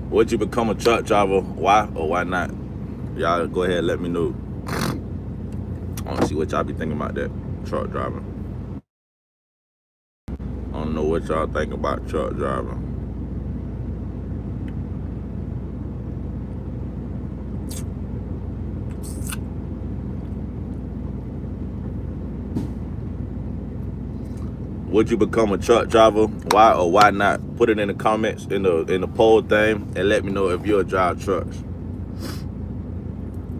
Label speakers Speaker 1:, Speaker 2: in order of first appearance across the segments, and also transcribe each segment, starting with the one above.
Speaker 1: Would you become a truck driver? Why or why not? Y'all go ahead and let me know. I want to see what y'all be thinking about that truck driving. I don't know what y'all think about truck driving. Would you become a truck driver? Why or why not? Put it in the comments in the poll thing and let me know if you'll drive trucks.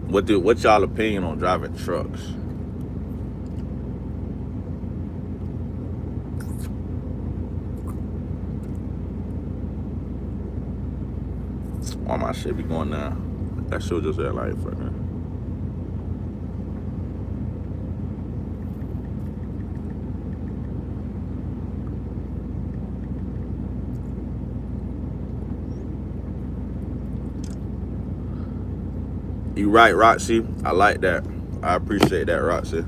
Speaker 1: What's y'all opinion on driving trucks? Why my shit be going down? That shit just at life right now. You right, Roxy. I like that. I appreciate that, Roxy.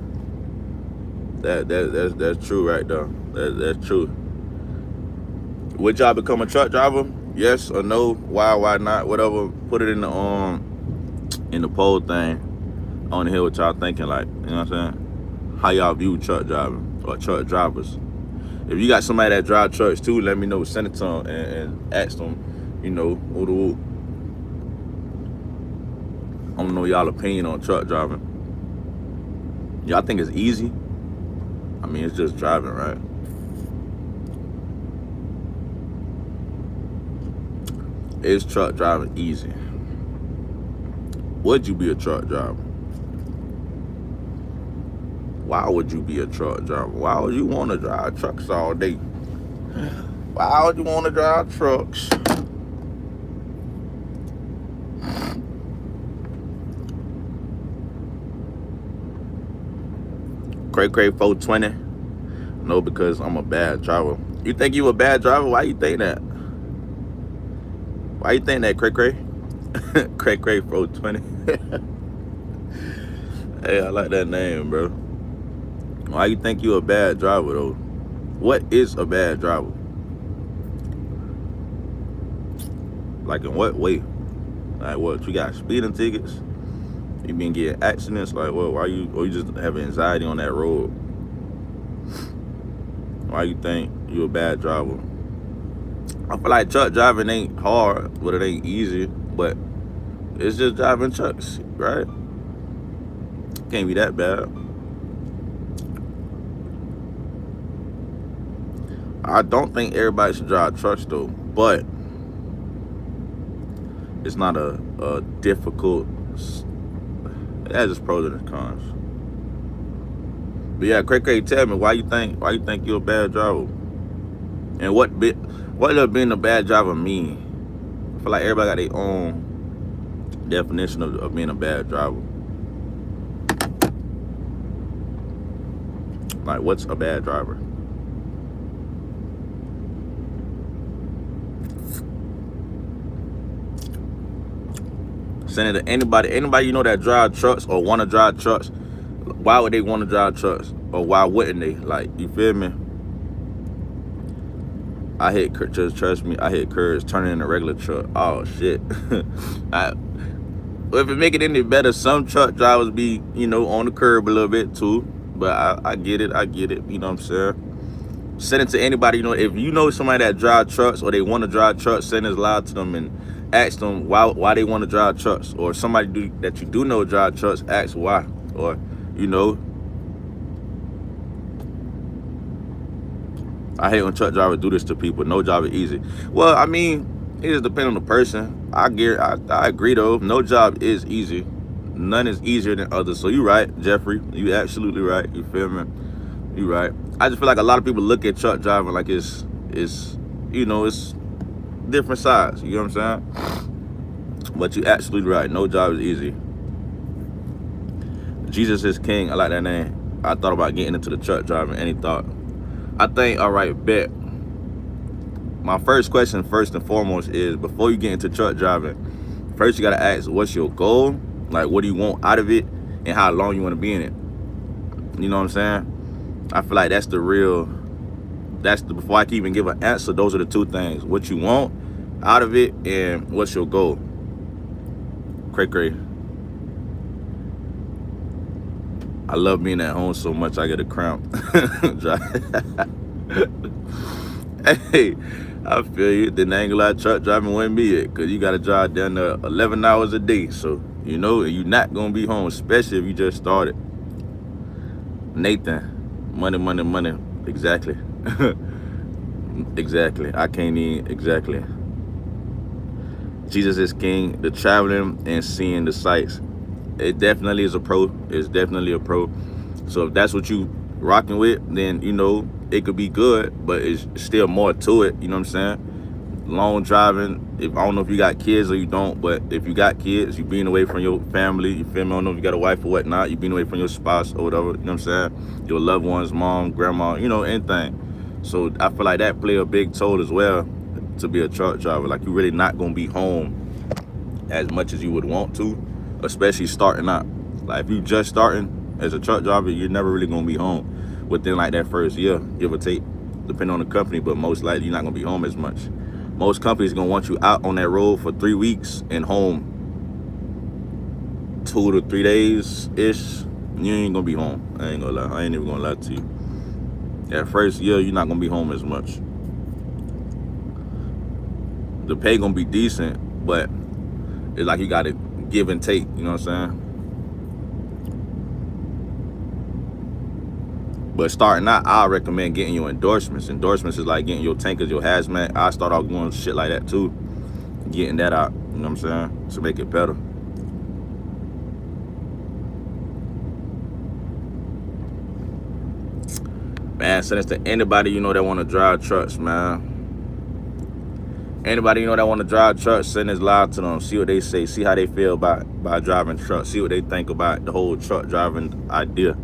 Speaker 1: That's true right there. That's true. Would y'all become a truck driver? Yes or no? Why not? Whatever. Put it in the poll thing. I want to hear what y'all thinking. Like, you know what I'm saying? How y'all view truck driving or truck drivers? If you got somebody that drive trucks too, let me know. Send it to them and ask them. You know, I don't know y'all opinion on truck driving. Y'all think it's easy? I mean, it's just driving, right? Is truck driving easy? Would you be a truck driver? Why would you be a truck driver? Why would you want to drive trucks all day? Why would you want to drive trucks? Cray 420. No, because I'm a bad driver. You think you a bad driver? Why you think that? Why you think that, Cray? Cray 420. Hey, I like that name, bro. Why you think you a bad driver though? What is a bad driver? Like in what way? Like what? You got speeding tickets? You been getting accidents? Like what? Why you? Or you just have anxiety on that road? Why you think you a bad driver? I feel like truck driving ain't hard, but it ain't easy. But it's just driving trucks, right? Can't be that bad. I don't think everybody should drive trucks though, but it's not a difficult. It has its pros and its cons. But yeah, Cray, tell me why you think you're a bad driver, and what does being a bad driver mean? I feel like everybody got their own definition of being a bad driver. Like, what's a bad driver? Send it to anybody you know that drive trucks or want to drive trucks. Why would they want to drive trucks, or why wouldn't they? Like, you feel me? Just trust me, I hit curves turning in a regular truck. Oh shit. If it make it any better, some truck drivers be, you know, on the curb a little bit too. But I get it, you know what I'm saying? Send it to anybody, you know. If you know somebody that drive trucks or they want to drive trucks, send this live to them and ask them why they want to drive trucks. Or somebody that you do know drive trucks, ask why. Or, you know, I hate when truck drivers do this to people. No job is easy. Well, I mean, it just depends on the person. I agree though. No job is easy. None is easier than others. So you right, Jeffrey. You absolutely right. You feel me? You right. I just feel like a lot of people look at truck driving like it's you know, it's different sides. You know what I'm saying? But you absolutely right. No job is easy. Jesus is King. I like that name. I thought about getting into the truck driving. Any thought? I think, all right, bet. My first question, first and foremost, is before you get into truck driving, first you gotta ask, what's your goal? Like, what do you want out of it, and how long you want to be in it? You know what I'm saying? I feel like before I can even give an answer, those are the two things: what you want out of it, and what's your goal? Cray. I love being at home so much I get a cramp. Hey, I feel you. The angle out truck driving wouldn't be it, because you got to drive down there 11 hours a day. So, you know, you're not going to be home, especially if you just started. Nathan, money. Exactly. Exactly. I can't even, exactly. Jesus is king. The traveling and seeing the sights. It definitely is a pro. It's definitely a pro. So if that's what you rocking with, then, you know, it could be good, but it's still more to it. You know what I'm saying? Long driving. If I don't know if you got kids or you don't, but if you got kids, you being away from your family. You feel me? I don't know if you got a wife or whatnot. You being away from your spouse or whatever. You know what I'm saying? Your loved ones, mom, grandma. You know, anything. So I feel like that play a big toll as well to be a truck driver. Like, you're really not gonna be home as much as you would want to, especially starting out. Like, if you just starting as a truck driver, you're never really gonna be home within like that first year, give or take, depending on the company. But most likely you're not gonna be home as much. Most companies gonna want you out on that road for 3 weeks and home 2 to 3 days ish. You ain't gonna be home. I ain't gonna lie. I ain't even gonna lie to you. That first year, you're not gonna be home as much. The pay gonna be decent, but it's like you gotta give and take. You know what I'm saying? But starting out, I recommend getting your endorsements. Endorsements is like getting your tankers, your hazmat. I start off doing shit like that too. Getting that out, you know what I'm saying? To make it better. Man, send this to anybody you know that want to drive trucks, man. Anybody you know that want to drive trucks, send this live to them. See what they say. See how they feel about driving trucks. See what they think about the whole truck driving idea.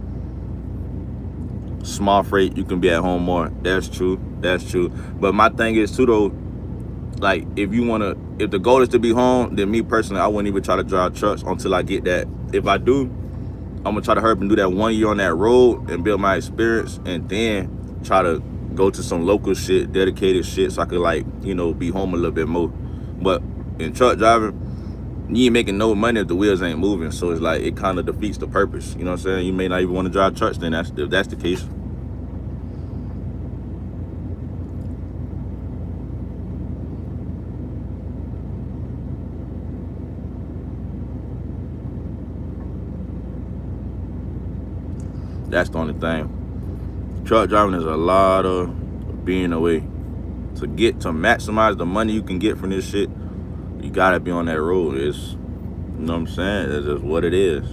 Speaker 1: Small freight, you can be at home more. That's true. That's true. But my thing is too though, like, if the goal is to be home, then me personally, I wouldn't even try to drive trucks until I get that. If I do, I'm gonna try to hurry up and do that 1 year on that road and build my experience, and then try to go to some local shit, dedicated shit, so I could, like, you know, be home a little bit more. But in truck driving, you ain't making no money if the wheels ain't moving. So it's like, it kind of defeats the purpose. You know what I'm saying? You may not even want to drive trucks then, if that's the case. That's the only thing. Truck driving is a lot of being away. To maximize the money you can get from this shit, you gotta be on that road. It's, you know what I'm saying? It's just what it is.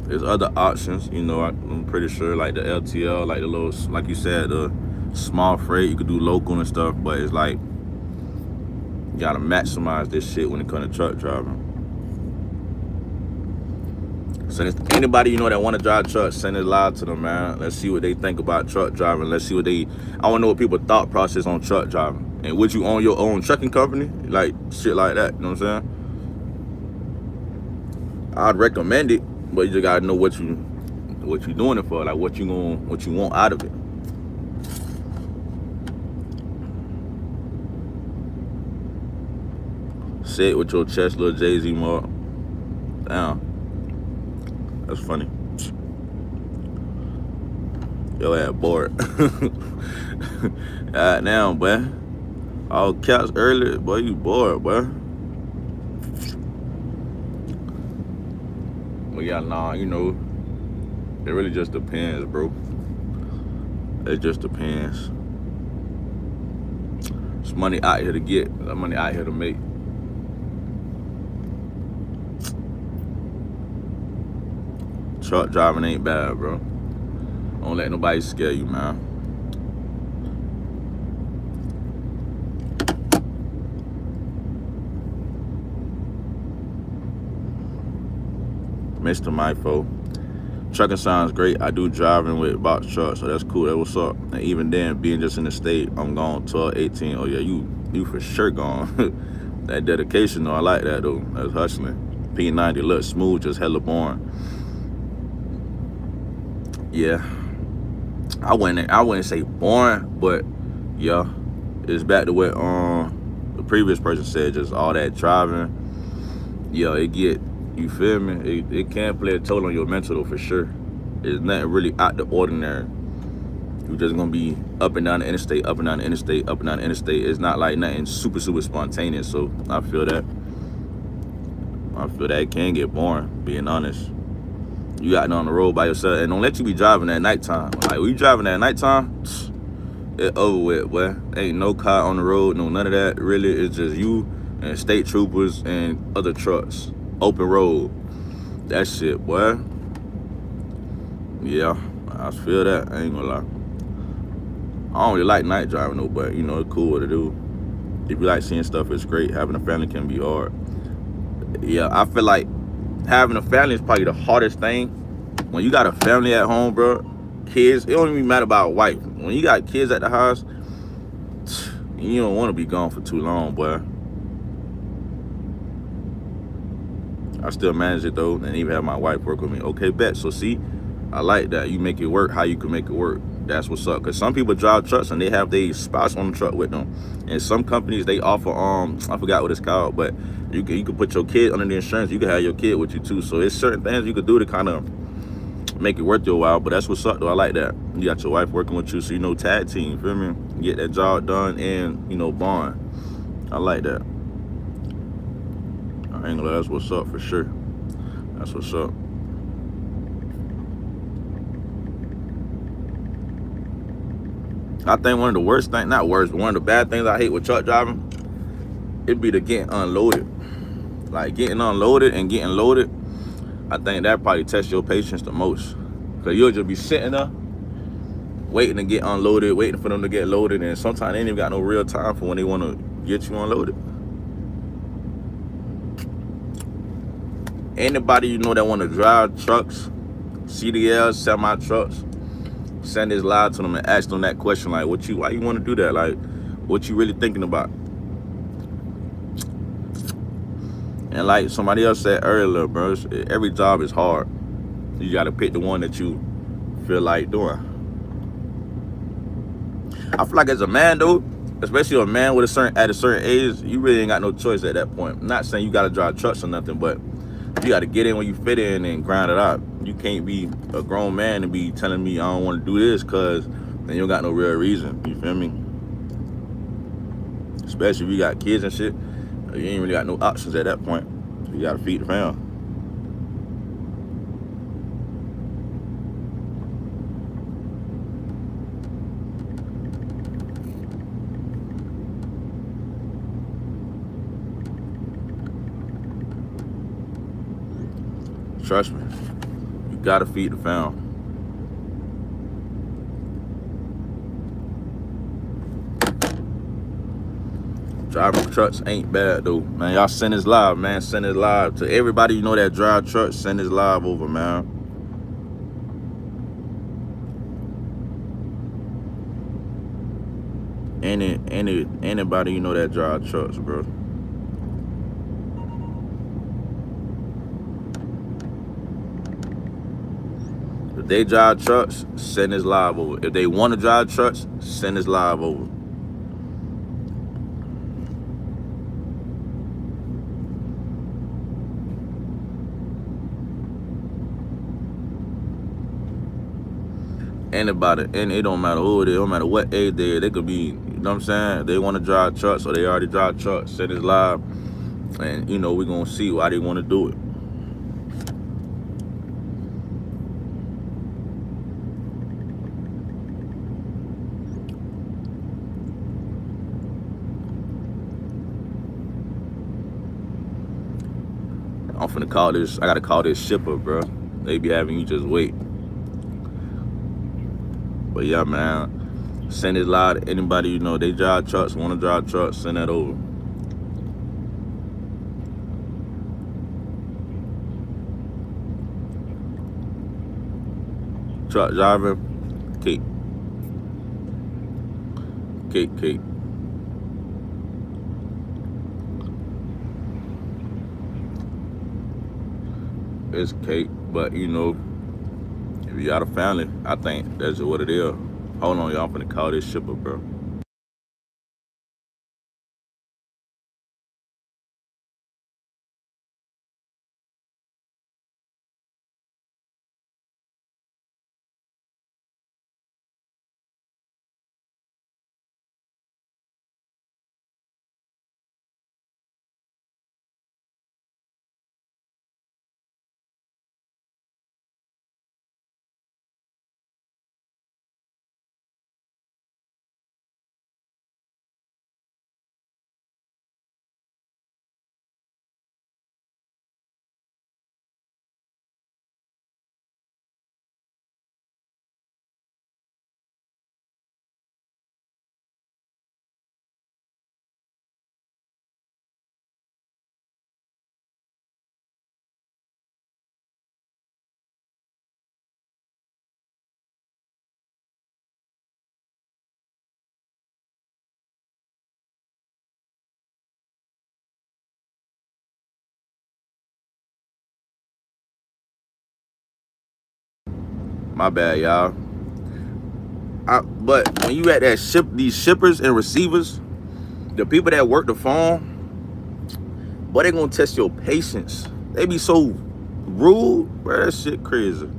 Speaker 1: There's other options, you know. I'm pretty sure, like the LTL, like the little, like you said, the small freight, you could do local and stuff, but it's like, you gotta maximize this shit when it comes to truck driving. So anybody you know that want to drive trucks, send it live to them, man. Let's see what they think about truck driving. Let's see I want to know what people's thought process on truck driving. And would you own your own trucking company? Like, shit like that, you know what I'm saying? I'd recommend it, but you just gotta know what you doing it for, like what you want out of it. Say it with your chest, little Jay-Z mark. Damn. That's funny. Yo, ass bored. God damn, boy. All caps early, boy, you bored, boy. But yeah, nah, you know, it really just depends, bro. It just depends. There's money out here to get, there's money out here to make. Truck driving ain't bad, bro. Don't let nobody scare you, man. Mr. Mifo. Trucking sounds great. I do driving with box trucks, so that's cool. That's what's up. And even then, being just in the state, I'm gone 12, 18. Oh yeah, you for sure gone. That dedication though, I like that though. That's hustling. P90 look smooth, just hella boring. Yeah, I wouldn't say boring, but yeah, it's back to what the previous person said, just all that driving, yeah, it get, you feel me? It can play a toll on your mental though, for sure. It's nothing really out the ordinary. You're just gonna be up and down the interstate, up and down the interstate, up and down the interstate. It's not like nothing super spontaneous. So I feel that. It can get boring, being honest. You out on the road by yourself, and don't let you be driving at nighttime. Like, when you driving at nighttime, it over with, boy. Ain't no car on the road, no none of that. Really, it's just you and state troopers and other trucks. Open road. That shit, boy. Yeah, I feel that. I ain't gonna lie. I don't really like night driving though, but you know, it's cool to do. If you like seeing stuff, it's great. Having a family can be hard. Yeah, I feel like having a family is probably the hardest thing. When you got a family at home, bro, kids, it don't even matter about a wife. When you got kids at the house, you don't want to be gone for too long, boy. I still manage it though, and even have my wife work with me. Okay, bet. So see, I like that. You make it work how you can make it work. That's what's up. Cause some people drive trucks and they have their spouse on the truck with them. And some companies, they offer I forgot what it's called, but you can put your kid under the insurance. You can have your kid with you too. So it's certain things you could do to kind of make it worth your while. But that's what's up though. I like that. You got your wife working with you, so you know, tag team. You feel me? Get that job done and, you know, bond. I like that. I ain't gonna lie, that's what's up for sure. That's what's up. I think one of the worst things, not worst, but one of the bad things I hate with truck driving, it'd be to get unloaded. Like, getting unloaded and getting loaded, I think that probably tests your patience the most. Cause you'll just be sitting there, waiting to get unloaded, waiting for them to get loaded, and sometimes they ain't even got no real time for when they wanna get you unloaded. Anybody you know that wanna drive trucks, CDLs, semi trucks, send this live to them and ask them that question, like, why you want to do that? Like, what you really thinking about? And like somebody else said earlier, bro, every job is hard. You got to pick the one that you feel like doing. I feel like as a man though, especially a man with at a certain age, you really ain't got no choice at that point. I'm not saying you got to drive trucks or nothing, but you got to get in when you fit in and grind it out. You can't be a grown man and be telling me I don't want to do this because then you don't got no real reason. You feel me? Especially if you got kids and shit. You ain't really got no options at that point. You got to feed the family. Trust me, you gotta feed the family. Driving trucks ain't bad though, man. Y'all send this live, man. Send it live to everybody you know that drive trucks. Send this live over, man. Anybody you know that drive trucks, bro. If they drive trucks, send this live over. If they want to drive trucks, send this live over. Anybody, and it don't matter who it is, it don't matter what age they could be, you know what I'm saying? They want to drive trucks or they already drive trucks, send this live, and you know, we're gonna see why they want to do it. I'm finna call this, I gotta call this shipper, bro. They be having you just wait. But yeah, man, send it live to anybody you know. They drive trucks, want to drive trucks, send that over. Truck driver, Kate. It's Kate, but you know, if you got a family, I think that's what it is. Hold on, y'all. I'm finna call this shipper, bro. My bad, y'all. But when you at that these shippers and receivers, the people that work the phone, boy, they gonna test your patience. They be so rude, bro. That shit crazy.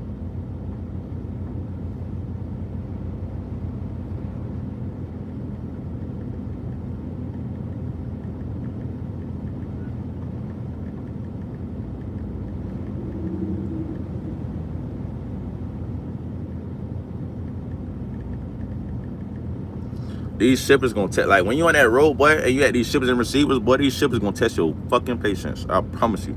Speaker 1: These shippers gonna test, like when you on that road, boy, and you at these shippers and receivers, boy, these shippers gonna test your fucking patience. I promise you.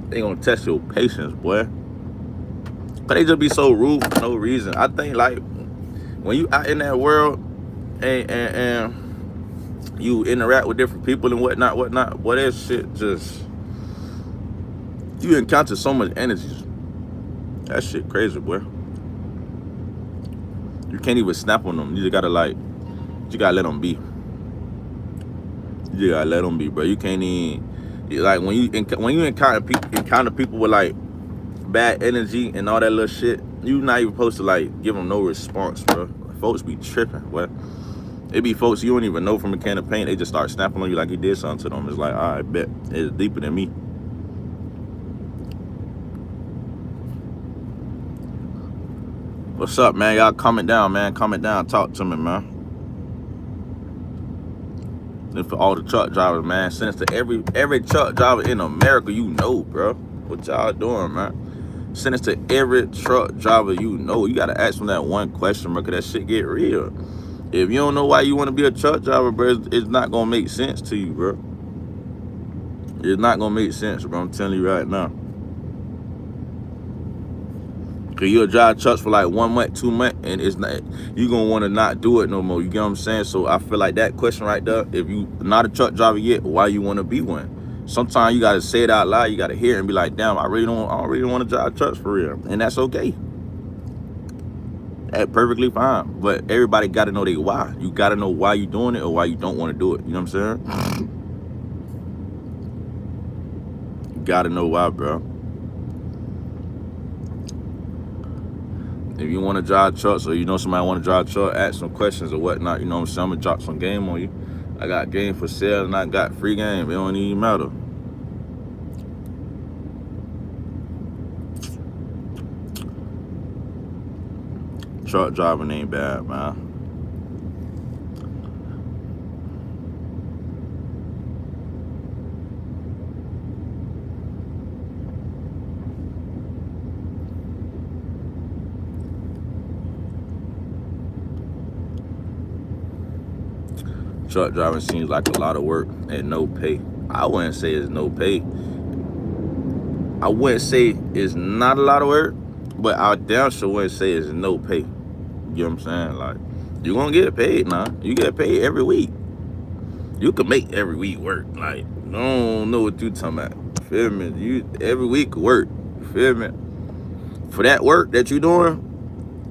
Speaker 1: They gonna test your patience, boy. Cause they just be so rude for no reason. I think like when you out in that world and you interact with different people and whatnot, boy, that shit just, you encounter so much energy. That shit crazy, boy. You can't even snap on them. You just gotta let them be. You gotta let them be, bro. You can't even, like when you encounter people with like bad energy and all that little shit, you not even supposed to like give them no response, bro. Folks be tripping, boy. It be folks you don't even know from a can of paint. They just start snapping on you like you did something to them. It's like, all right, bet. It's deeper than me. What's up, man? Y'all comment down, man. Comment down. Talk to me, man. And for all the truck drivers, man, send us to every truck driver in America you know, bro. What y'all doing, man? Send us to every truck driver you know. You gotta ask them that one question, bro, because that shit get real. If you don't know why you want to be a truck driver, bro, it's not gonna make sense to you, bro. It's not gonna make sense, bro. I'm telling you right now. Cause you'll drive trucks for like 1 month, 2 months, and it's not, you gonna want to not do it no more. You get what I'm saying? So I feel like that question right there, if you not a truck driver yet, why you want to be one? Sometimes you gotta say it out loud. You gotta hear it and be like, damn, I don't really want to drive trucks for real, and that's okay. That's perfectly fine. But everybody gotta know they why. You gotta know why you doing it or why you don't want to do it. You know what I'm saying? You gotta know why, bro. If you want to drive trucks or you know somebody want to drive a truck, ask some questions or whatnot. You know what I'm saying? I'm going to drop some game on you. I got game for sale and I got free game. It don't even matter. Truck driving ain't bad, man. Truck driving seems like a lot of work and no pay. I wouldn't say it's no pay. I wouldn't say it's not a lot of work, but I damn sure wouldn't say it's no pay. You know what I'm saying? Like, you're gonna get paid now. You get paid every week. You can make every week work. Like, I don't know what you talking about. Feel me? You every week work. Feel me? For that work that you doing,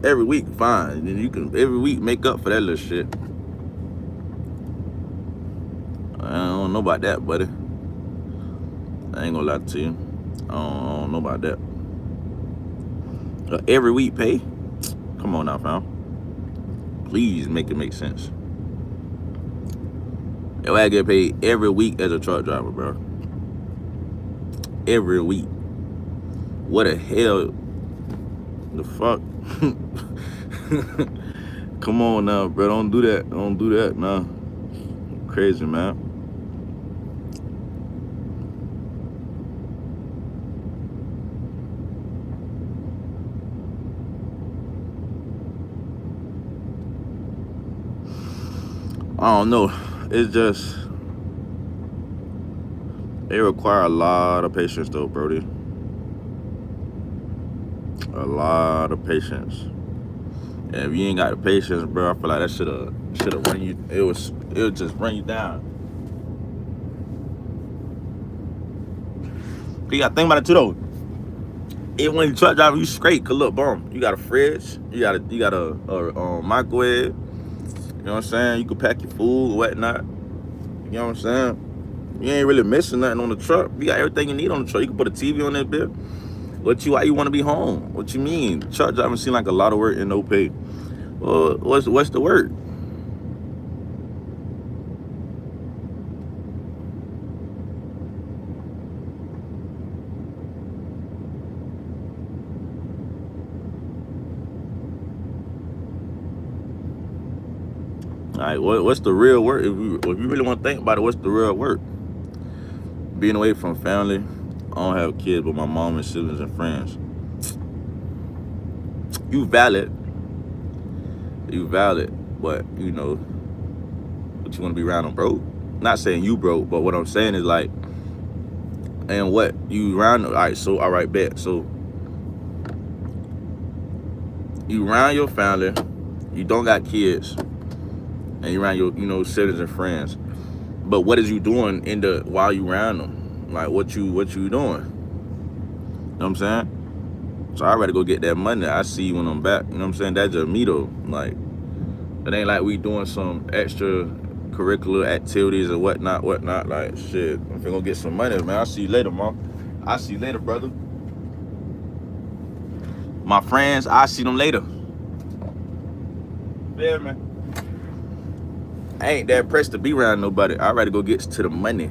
Speaker 1: every week fine. Then you can every week make up for that little shit. I don't know about that, buddy. I ain't gonna lie to you. I don't know about that. Every week pay? Come on now, fam. Please make it make sense. If I get paid every week as a truck driver, bro. Every week. What the hell? The fuck? Come on now, bro. Don't do that. Don't do that, nah. Crazy, man. I don't know. It's just, they require a lot of patience though, Brody. A lot of patience. And if you ain't got the patience, bro, I feel like that should've run you. It would just run you down. You gotta think about it too though. Even when you truck driver, you straight. Cause look, boom, you got a fridge, you got a microwave. You know what I'm saying? You can pack your food or whatnot. You know what I'm saying? You ain't really missing nothing on the truck. You got everything you need on the truck. You can put a TV on that bit. Why you want to be home? What you mean? Truck driving seem like a lot of work and no pay. Well, what's the work? All right, what's the real work? If you really want to think about it, what's the real work? Being away from family. I don't have kids, but my mom and siblings and friends. You valid, but you know, but you want to be around them broke. Not saying you broke, but what I'm saying is like, and what you around? All right, bet. So you around your family, you don't got kids, and you around your siblings and friends. But what is you doing while you around them? Like what you doing? You know what I'm saying? So I'd rather go get that money. I see you when I'm back. You know what I'm saying? That's just me though. Like it ain't like we doing some extra curricular activities or whatnot. Like shit, I'm finna go get some money, man. I'll see you later, mom. I'll see you later, brother. My friends, I'll see them later. Yeah, man. I ain't that pressed to be around nobody. I'd rather go get to the money.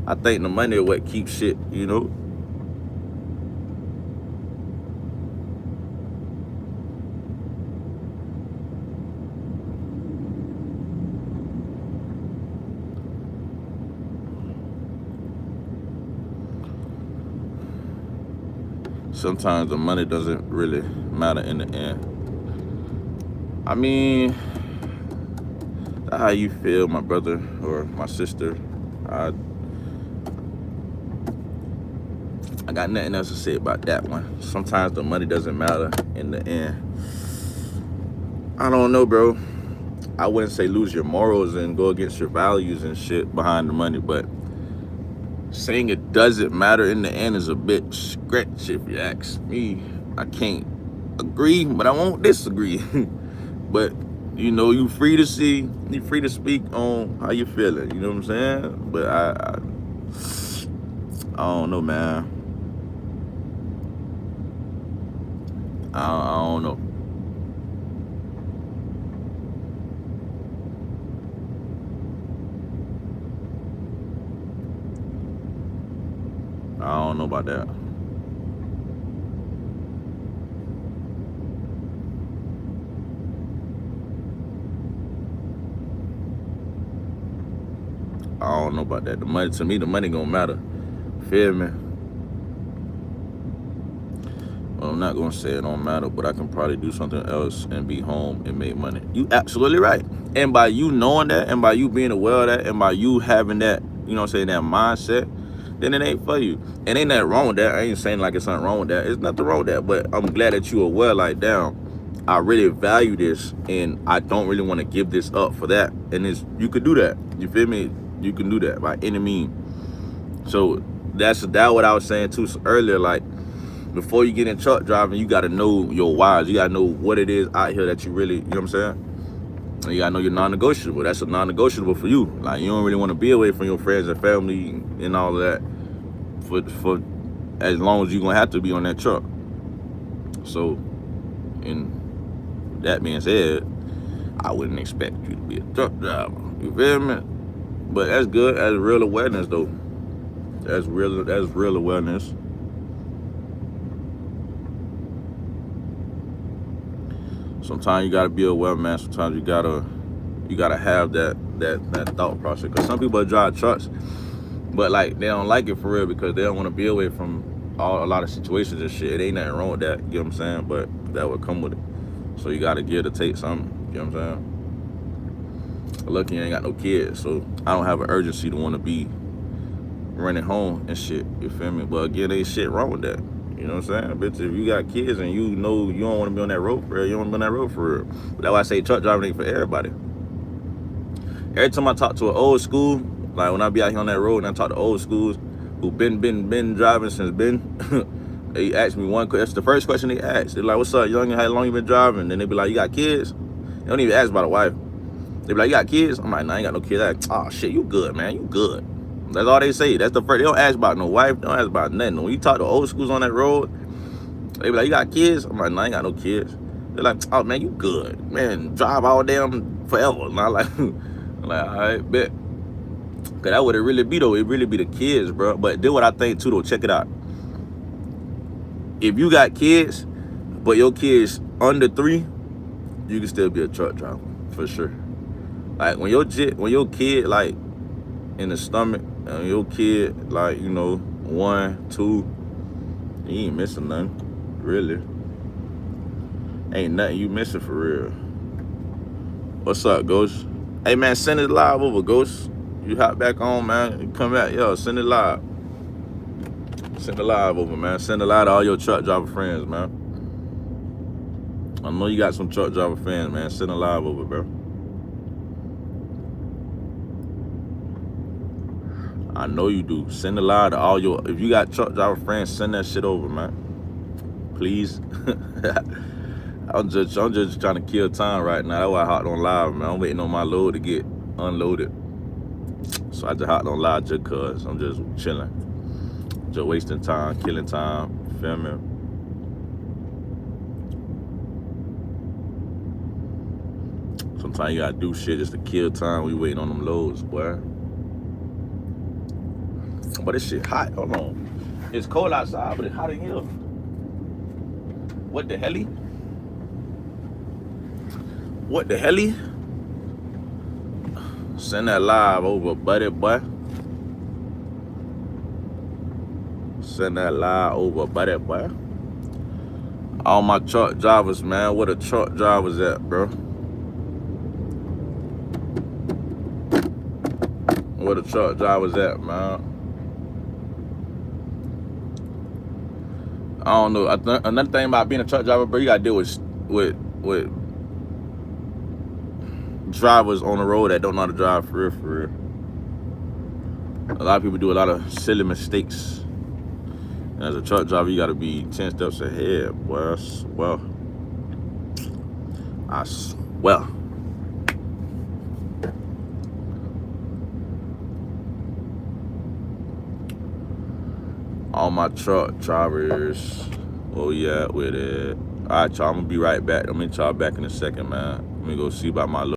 Speaker 1: I think the money is what keeps shit, Sometimes the money doesn't really matter in the end. I mean, that's how you feel, my brother or my sister. I got nothing else to say about that one. Sometimes the money doesn't matter in the end. I don't know, bro. I wouldn't say lose your morals and go against your values and shit behind the money, but saying it doesn't matter in the end is a bit stretch if you ask me. I can't agree, but I won't disagree. But you free to speak on how you feeling, you know what I'm saying? But I don't know, man. I don't know. I don't know about that. I don't know about that. The money, to me, the money gonna matter. Feel me? Well, I'm not gonna say it don't matter, but I can probably do something else and be home and make money. You absolutely right. And by you knowing that, and by you being aware of that, and by you having that, that mindset, then it ain't for you. And ain't nothing wrong with that. I ain't saying like it's something wrong with that. There's nothing wrong with that. But I'm glad that you aware, like, damn, I really value this, and I don't really want to give this up for that. And you could do that. You feel me? You can do that by any means. So that's what I was saying too earlier. Like, before you get in truck driving, you got to know your whys. You got to know what it is out here that you really, you know what I'm saying? And you got to know your non-negotiable. That's a non-negotiable for you. Like, you don't really want to be away from your friends and family and all of that for as long as you're going to have to be on that truck. So, and that being said, I wouldn't expect you to be a truck driver. You feel me? But that's good. That's real awareness, though. That's real awareness. Sometimes you gotta be aware, man. Sometimes you gotta have that thought process. Cause some people drive trucks, but like they don't like it for real because they don't want to be away from a lot of situations and shit. It ain't nothing wrong with that. You know what I'm saying? But that would come with it. So you gotta give to take something. You know what I'm saying? Lucky you ain't got no kids, so I don't have an urgency to want to be running home and shit. You feel me? But again, ain't shit wrong with that. You know what I'm saying? Bitch, if you got kids and you know you don't want to be on that road for real, you don't want to be on that road for real. But that's why I say truck driving ain't for everybody. Every time I talk to an old school, like when I be out here on that road and I talk to old schools who been driving since they ask me one question. That's the first question they ask. They're like, what's up, young? How long you been driving? Then they be like, you got kids? They don't even ask about a wife. They be like, you got kids? I'm like, nah, I ain't got no kids. Like, oh shit, you good, man. You good. That's all they say. That's the first. They don't ask about no wife. They don't ask about nothing. When you talk to old schools on that road, they be like, "You got kids?" I'm like, "No, I ain't got no kids." They're like, "Oh man, you good, man. Drive all damn forever." And I'm like, I'm like, all right, bet. Cause that would it really be though. It really be the kids, bro. But then what I think too though. Check it out. If you got kids, but your kids under 3, you can still be a truck driver for sure. Like when your kid like in the stomach, and your kid like 1, 2, you ain't missing nothing, really. Ain't nothing you missing for real. What's up, Ghost? Hey man, send it live over, Ghost. You hop back on, man. You come back, yo, send it live. Send it live over, man. Send it live to all your truck driver friends, man. I know you got some truck driver fans, man. Send it live over, bro. I know you do. Send it live to all your. If you got truck driver friends, send that shit over, man. Please. I'm just trying to kill time right now. That's why I hopped on live, man. I'm waiting on my load to get unloaded. So I just hopped on live just cause I'm just chilling. Just wasting time, killing time, filming. Sometimes you gotta do shit just to kill time. We waiting on them loads, boy. But this shit hot. Hold on. It's cold outside, but it's hot in here. What the helly? What the helly? Send that live over, buddy, boy. Send that live over, buddy, boy. All my truck drivers, man. Where the truck drivers at, bro? Where the truck drivers at, man? I don't know. Another thing about being a truck driver, bro, you gotta deal with drivers on the road that don't know how to drive for real. A lot of people do a lot of silly mistakes. And as a truck driver, you gotta be 10 steps ahead, boy. I swear. All my truck drivers, oh yeah, with it. All right, y'all, I'm gonna be right back. I'm gonna y'all back in a second, man. Let me go see about my